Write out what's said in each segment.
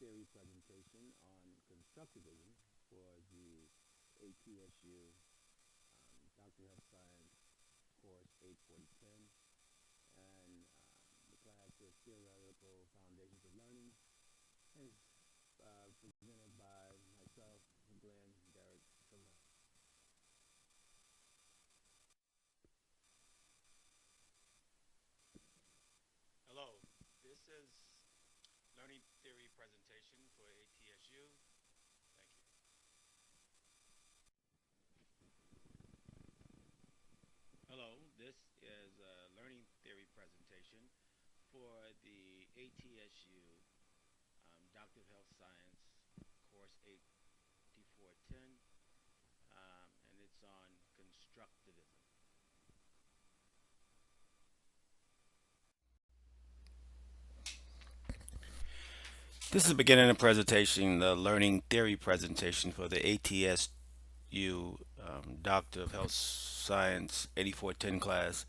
theory presentation on constructivism for the ATSU Doctor of Science course 84010, and the class is Theoretical Foundations of Learning, and it's presented by myself, Glenn Derek Tremel. Hello, this is Learning Theory presentation for ATSU. Thank you. Hello, this is a Learning Theory presentation for the ATSU Doctor of Health Science course 8410, and it's on constructivism. This is the beginning of the presentation, the Learning Theory presentation for the ATSU Doctor of Health Science 8410 class.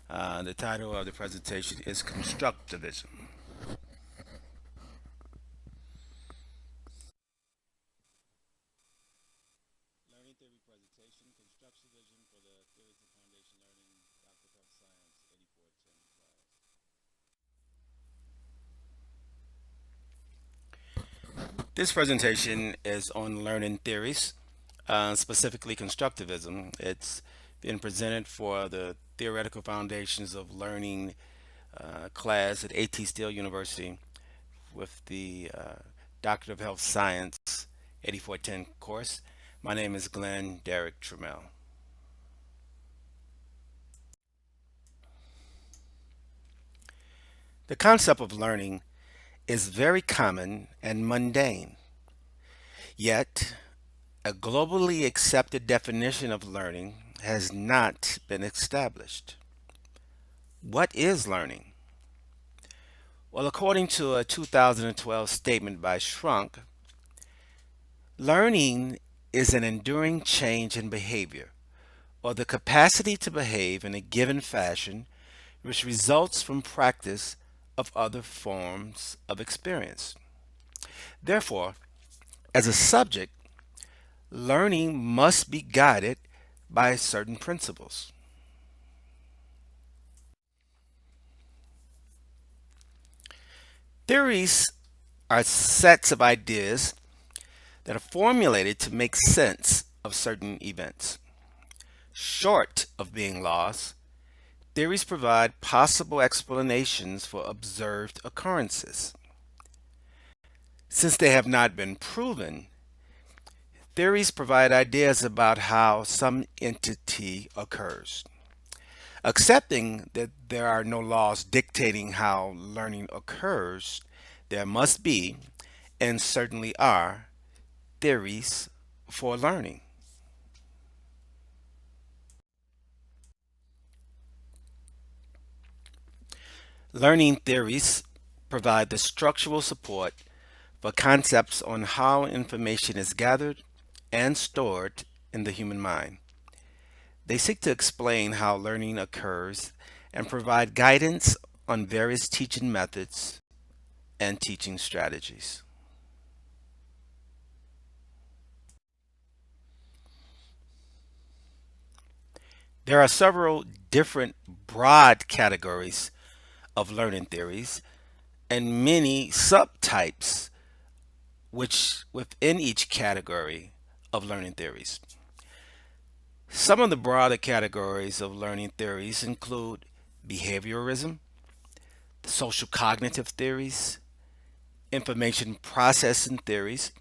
The title of the presentation is Constructivism. Learning Theory presentation, Constructivism for the Theories of Foundation Learning, Doctor of Health Science 8410 class. This presentation is on learning theories, specifically constructivism. It's been presented for the Theoretical Foundations of Learning class at AT University with the Doctor of Health Science 8410 course. My name is Glenn Derek Tremel. The concept of learning is very common and mundane. Yet, a globally accepted definition of learning has not been established. What is learning? Well, according to a 2012 statement by Shrunk, learning is an enduring change in behavior or the capacity to behave in a given fashion which results from practice of other forms of experience. Therefore, as a subject, learning must be guided by certain principles. Theories are sets of ideas that are formulated to make sense of certain events. Short of being laws, theories provide possible explanations for observed occurrences. Since they have not been proven, theories provide ideas about how some entity occurs. Accepting that there are no laws dictating how learning occurs, there must be, and certainly are, theories for learning. Learning theories provide the structural support for concepts on how information is gathered and stored in the human mind. They seek to explain how learning occurs and provide guidance on various teaching methods and teaching strategies. There are several different broad categories of learning theories and many subtypes which within each category of learning theories. Some of the broader categories of learning theories include behaviorism, social cognitive theories, information processing theories,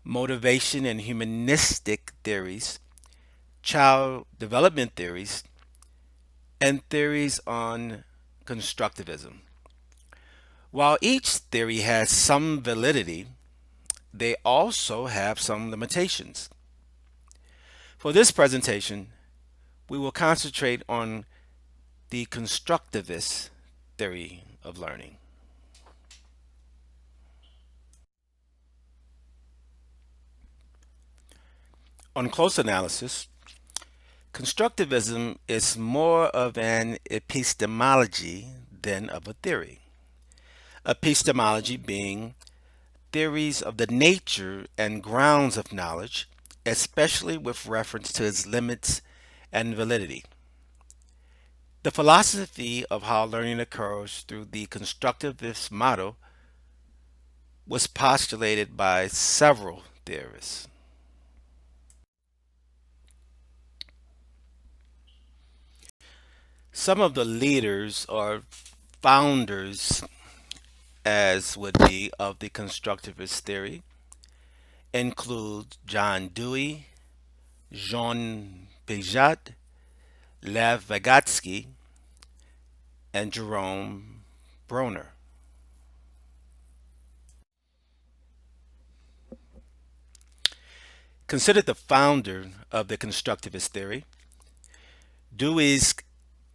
motivation and humanistic theories, child development theories, and theories on constructivism. While each theory has some validity, they also have some limitations. For this presentation, we will concentrate on the constructivist theory of learning. On close analysis, constructivism is more of an epistemology than of a theory. Epistemology being theories of the nature and grounds of knowledge, especially with reference to its limits and validity. The philosophy of how learning occurs through the constructivist model was postulated by several theorists. Some of the leaders or founders, as would be, of the constructivist theory include John Dewey, Jean Piaget, Lev Vygotsky, and Jerome Bruner. Considered the founder of the constructivist theory, Dewey's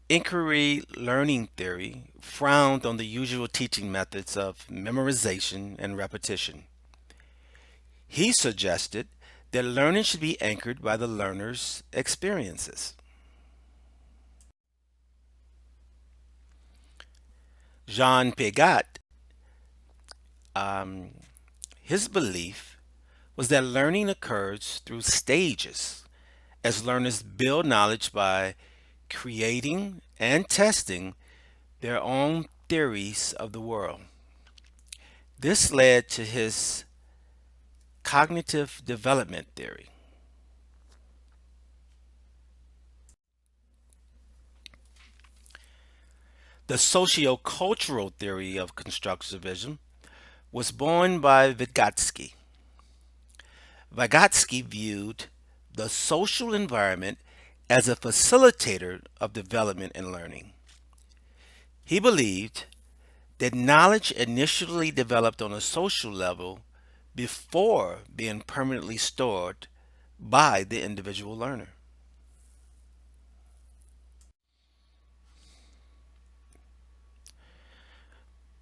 inquiry learning theory frowned on the usual teaching methods of memorization and repetition. He suggested that learning should be anchored by the learner's experiences. Jean Piaget, um, his belief was that learning occurs through stages as learners build knowledge by creating and testing their own theories of the world. This led to his cognitive development theory. The sociocultural theory of constructivism was born by Vygotsky. Vygotsky viewed the social environment as a facilitator of development and learning. He believed that knowledge initially developed on a social level before being permanently stored by the individual learner.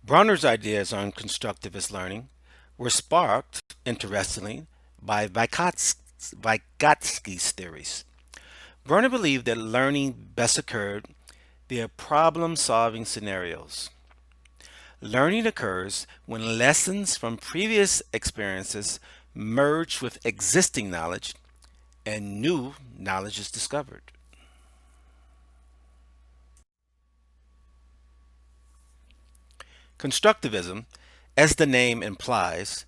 Bronner's ideas on constructivist learning were sparked, interestingly, by Vygotsky's theories. Bronner believed that learning best occurred via problem-solving scenarios. Learning occurs when lessons from previous experiences merge with existing knowledge and new knowledge is discovered. Constructivism, as the name implies,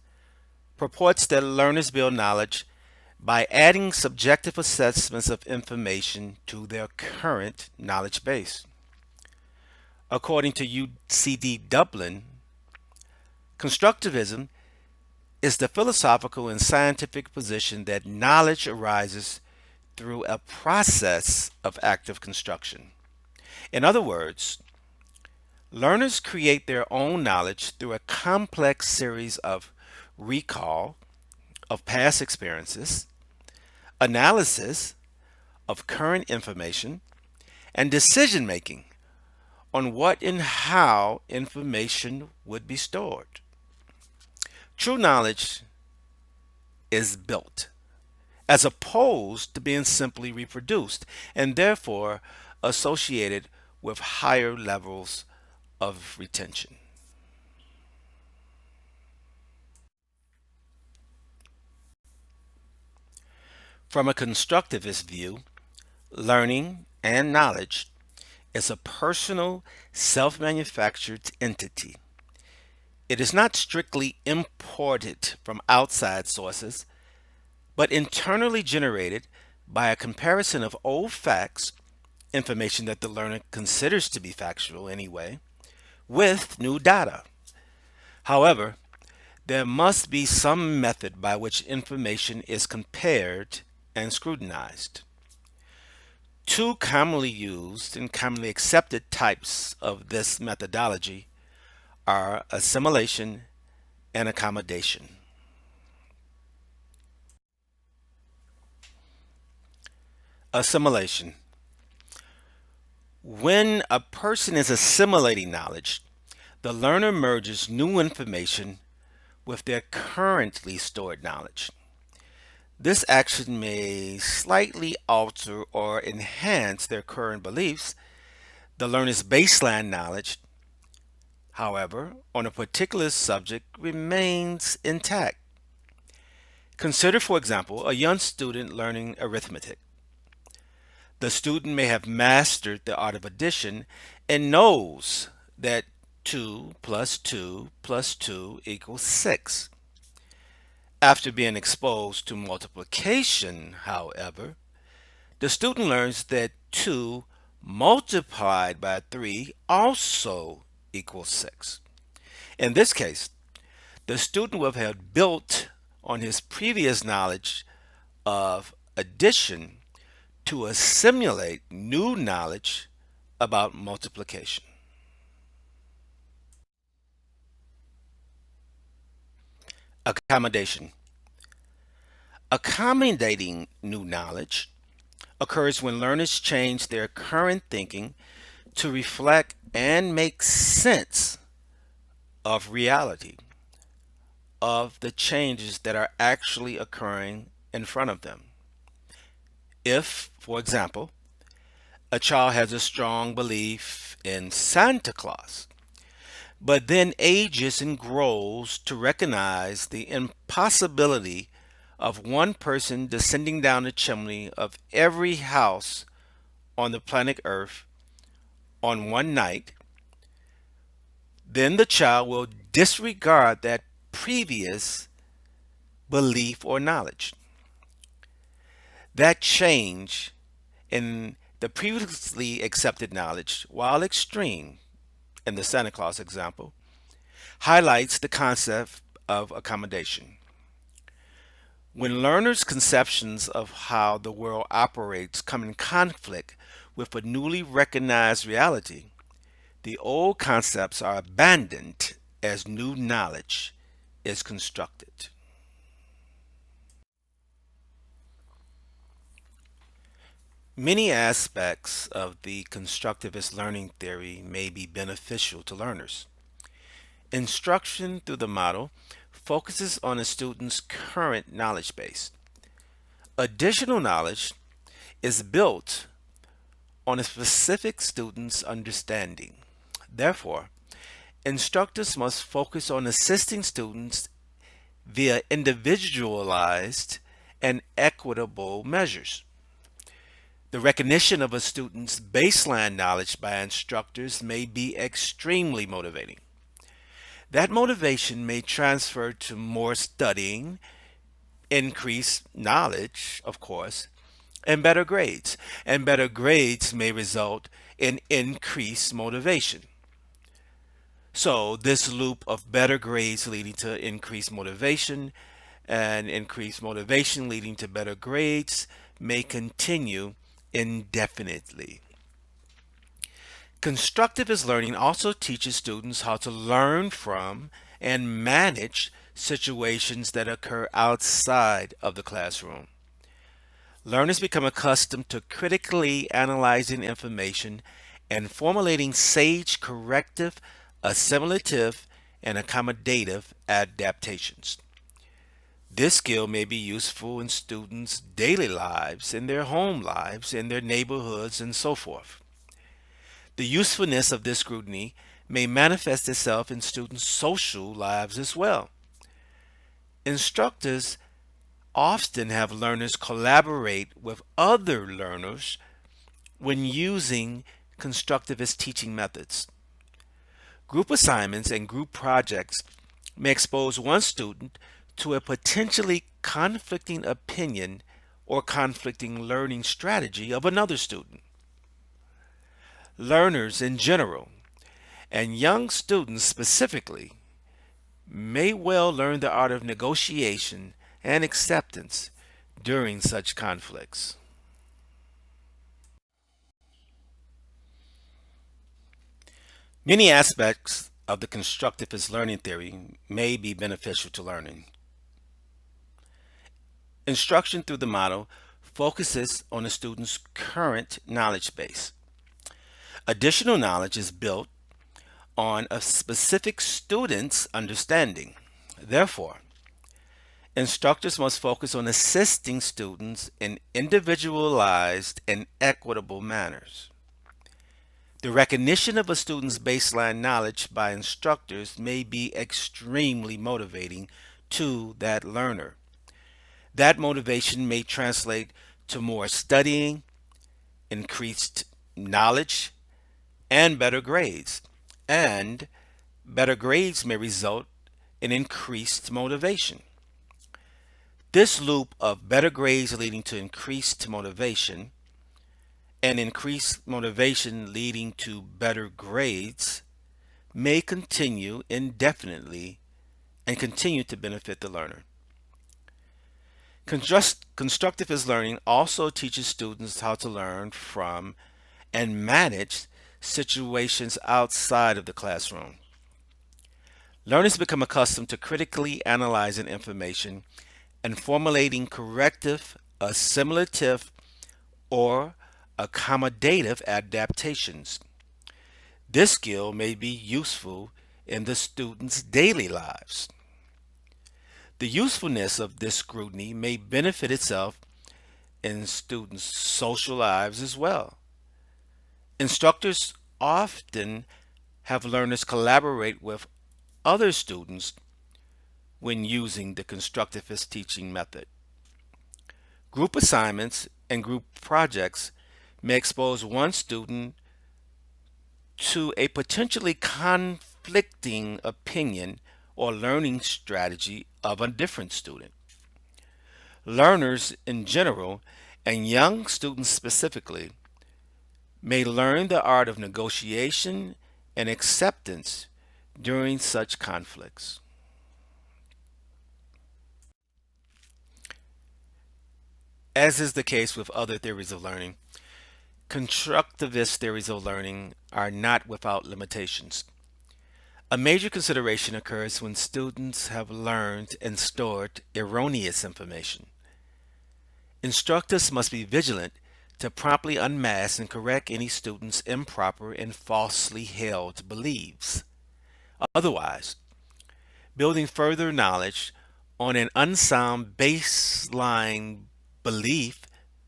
purports that learners build knowledge by adding subjective assessments of information to their current knowledge base. According to UCD Dublin, constructivism is the philosophical and scientific position that knowledge arises through a process of active construction. In other words, learners create their own knowledge through a complex series of recall of past experiences, analysis of current information, and decision making on what and how information would be stored. True knowledge is built, as opposed to being simply reproduced, and therefore associated with higher levels of retention. From a constructivist view, learning and knowledge is a personal, self-manufactured entity. It is not strictly imported from outside sources, but internally generated by a comparison of old facts, information that the learner considers to be factual anyway, with new data. However, there must be some method by which information is compared and scrutinized. Two commonly used and commonly accepted types of this methodology are assimilation and accommodation. Assimilation. When a person is assimilating knowledge, the learner merges new information with their currently stored knowledge. This action may slightly alter or enhance their current beliefs, the learner's baseline knowledge. however, on a particular subject remains intact. Consider, for example, a young student learning arithmetic. The student may have mastered the art of addition and knows that 2 plus 2 plus 2 equals 6. After being exposed to multiplication, however, the student learns that 2 multiplied by 3 also equals 6. In this case, the student will have built on his previous knowledge of addition to assimilate new knowledge about multiplication. Accommodation. Accommodating new knowledge occurs when learners change their current thinking to reflect and make sense of reality, of the changes that are actually occurring in front of them. If, for example, a child has a strong belief in Santa Claus, but then ages and grows to recognize the impossibility of one person descending down the chimney of every house on the planet Earth on one night, then the child will disregard that previous belief or knowledge. That change in the previously accepted knowledge, while extreme in the Santa Claus example, highlights the concept of accommodation. When learners' conceptions of how the world operates come in conflict with a newly recognized reality, the old concepts are abandoned as new knowledge is constructed. Many aspects of the constructivist learning theory may be beneficial to learners. Instruction through the model focuses on a student's current knowledge base. Additional knowledge is built on a specific student's understanding. Therefore, instructors must focus on assisting students via individualized and equitable measures. The recognition of a student's baseline knowledge by instructors may be extremely motivating. That motivation may transfer to more studying, increased knowledge, of course, and better grades. And better grades may result in increased motivation. So, this loop of better grades leading to increased motivation and increased motivation leading to better grades may continue indefinitely. Constructivist learning also teaches students how to learn from and manage situations that occur outside of the classroom. Learners become accustomed to critically analyzing information and formulating sage corrective, assimilative, and accommodative adaptations. This skill may be useful in students' daily lives, in their home lives, in their neighborhoods, and so forth. The usefulness of this scrutiny may manifest itself in students' social lives as well. Instructors often have learners collaborate with other learners when using constructivist teaching methods. Group assignments and group projects may expose one student to a potentially conflicting opinion or conflicting learning strategy of another student. Learners in general, and young students specifically, may well learn the art of negotiation and acceptance during such conflicts. Many aspects of the constructivist learning theory may be beneficial to learning. Instruction through the model focuses on the student's current knowledge base. Additional knowledge is built on a specific student's understanding. Therefore, instructors must focus on assisting students in individualized and equitable manners. The recognition of a student's baseline knowledge by instructors may be extremely motivating to that learner. That motivation may translate to more studying, increased knowledge, and better grades. And better grades may result in increased motivation. This loop of better grades leading to increased motivation and increased motivation leading to better grades may continue indefinitely and continue to benefit the learner. Constructivist learning also teaches students how to learn from and manage situations outside of the classroom. Learners become accustomed to critically analyzing information and formulating corrective, assimilative, or accommodative adaptations. This skill may be useful in the students' daily lives. The usefulness of this scrutiny may benefit itself in students' social lives as well. Instructors often have learners collaborate with other students when using the constructivist teaching method. Group assignments and group projects may expose one student to a potentially conflicting opinion or learning strategy of a different student. Learners in general, and young students specifically, may learn the art of negotiation and acceptance during such conflicts. As is the case with other theories of learning, constructivist theories of learning are not without limitations. A major consideration occurs when students have learned and stored erroneous information. Instructors must be vigilant to promptly unmask and correct any student's improper and falsely held beliefs. Otherwise, building further knowledge on an unsound baseline belief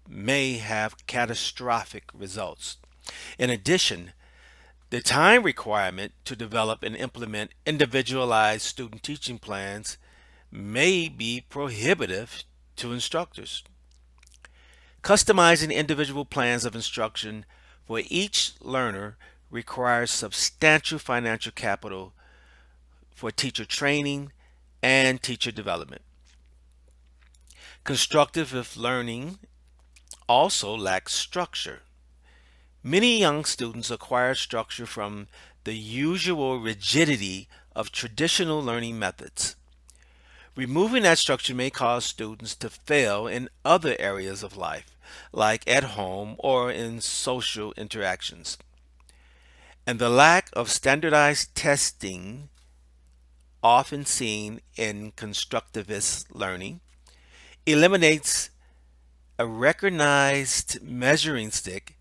may have catastrophic results. In addition, the time requirement to develop and implement individualized student teaching plans may be prohibitive to instructors. Customizing individual plans of instruction for each learner requires substantial financial capital for teacher training and teacher development. Constructive learning also lacks structure. Many young students acquire structure from the usual rigidity of traditional learning methods. Removing that structure may cause students to fail in other areas of life, like at home or in social interactions. And the lack of standardized testing, often seen in constructivist learning, eliminates a recognized measuring stick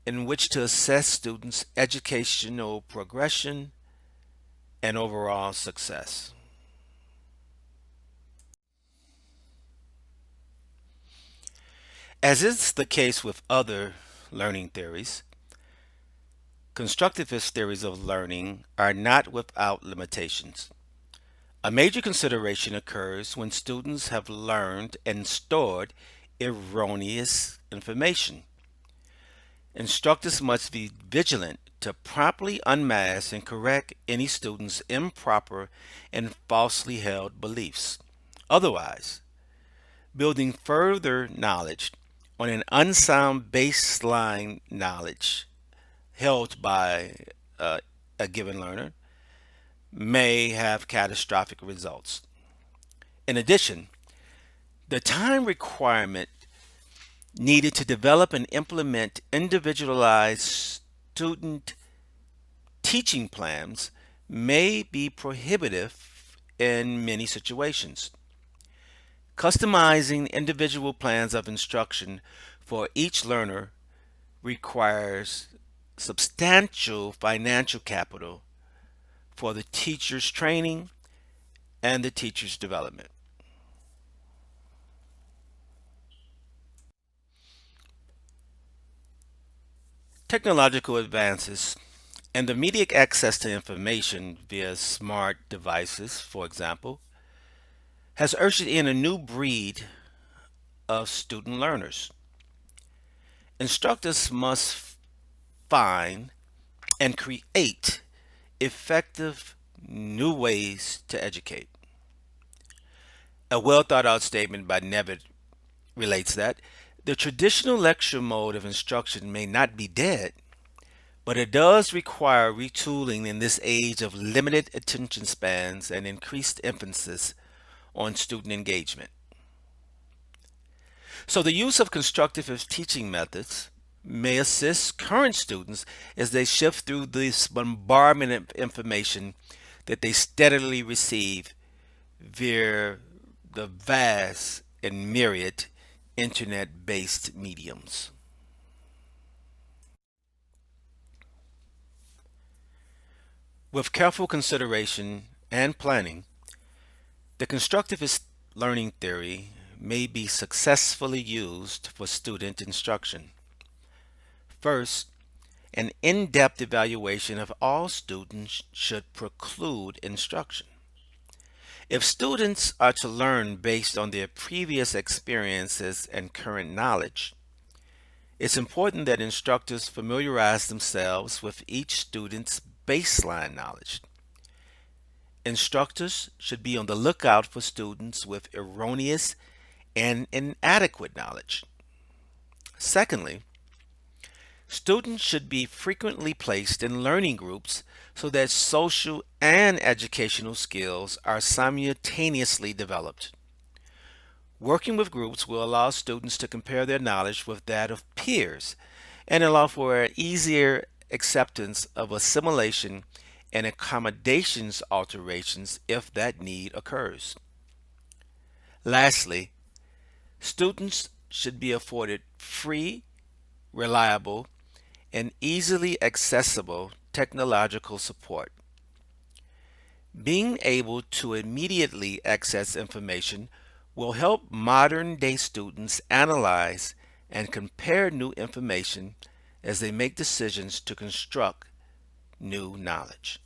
in which to assess students' educational progression and overall success. As is the case with other learning theories, constructivist theories of learning are not without limitations. A major consideration occurs when students have learned and stored erroneous information. Instructors must be vigilant to promptly unmask and correct any student's improper and falsely held beliefs. Otherwise, building further knowledge on an unsound baseline knowledge held by a given learner may have catastrophic results. In addition, the time requirement needed to develop and implement individualized student teaching plans may be prohibitive in many situations. Customizing individual plans of instruction for each learner requires substantial financial capital for the teacher's training and the teacher's development. Technological advances and immediate access to information via smart devices, for example, has ushered in a new breed of student learners. Instructors must find and create effective new ways to educate. A well thought out statement by Nevitt relates that the traditional lecture mode of instruction may not be dead, but it does require retooling in this age of limited attention spans and increased emphasis on student engagement. So, the use of constructive teaching methods may assist current students as they shift through this bombardment of information that they steadily receive via the vast and myriad internet based mediums. With careful consideration and planning, the constructivist learning theory may be successfully used for student instruction. First, an in depth evaluation of all students should preclude instruction. If students are to learn based on their previous experiences and current knowledge, it's important that instructors familiarize themselves with each student's baseline knowledge. Instructors should be on the lookout for students with erroneous and inadequate knowledge. Secondly, students should be frequently placed in learning groups so that social and educational skills are simultaneously developed. Working with groups will allow students to compare their knowledge with that of peers and allow for an easier acceptance of assimilation and accommodations alterations if that need occurs. Lastly, students should be afforded free, reliable, and easily accessible technological support. Being able to immediately access information will help modern day students analyze and compare new information as they make decisions to construct new knowledge.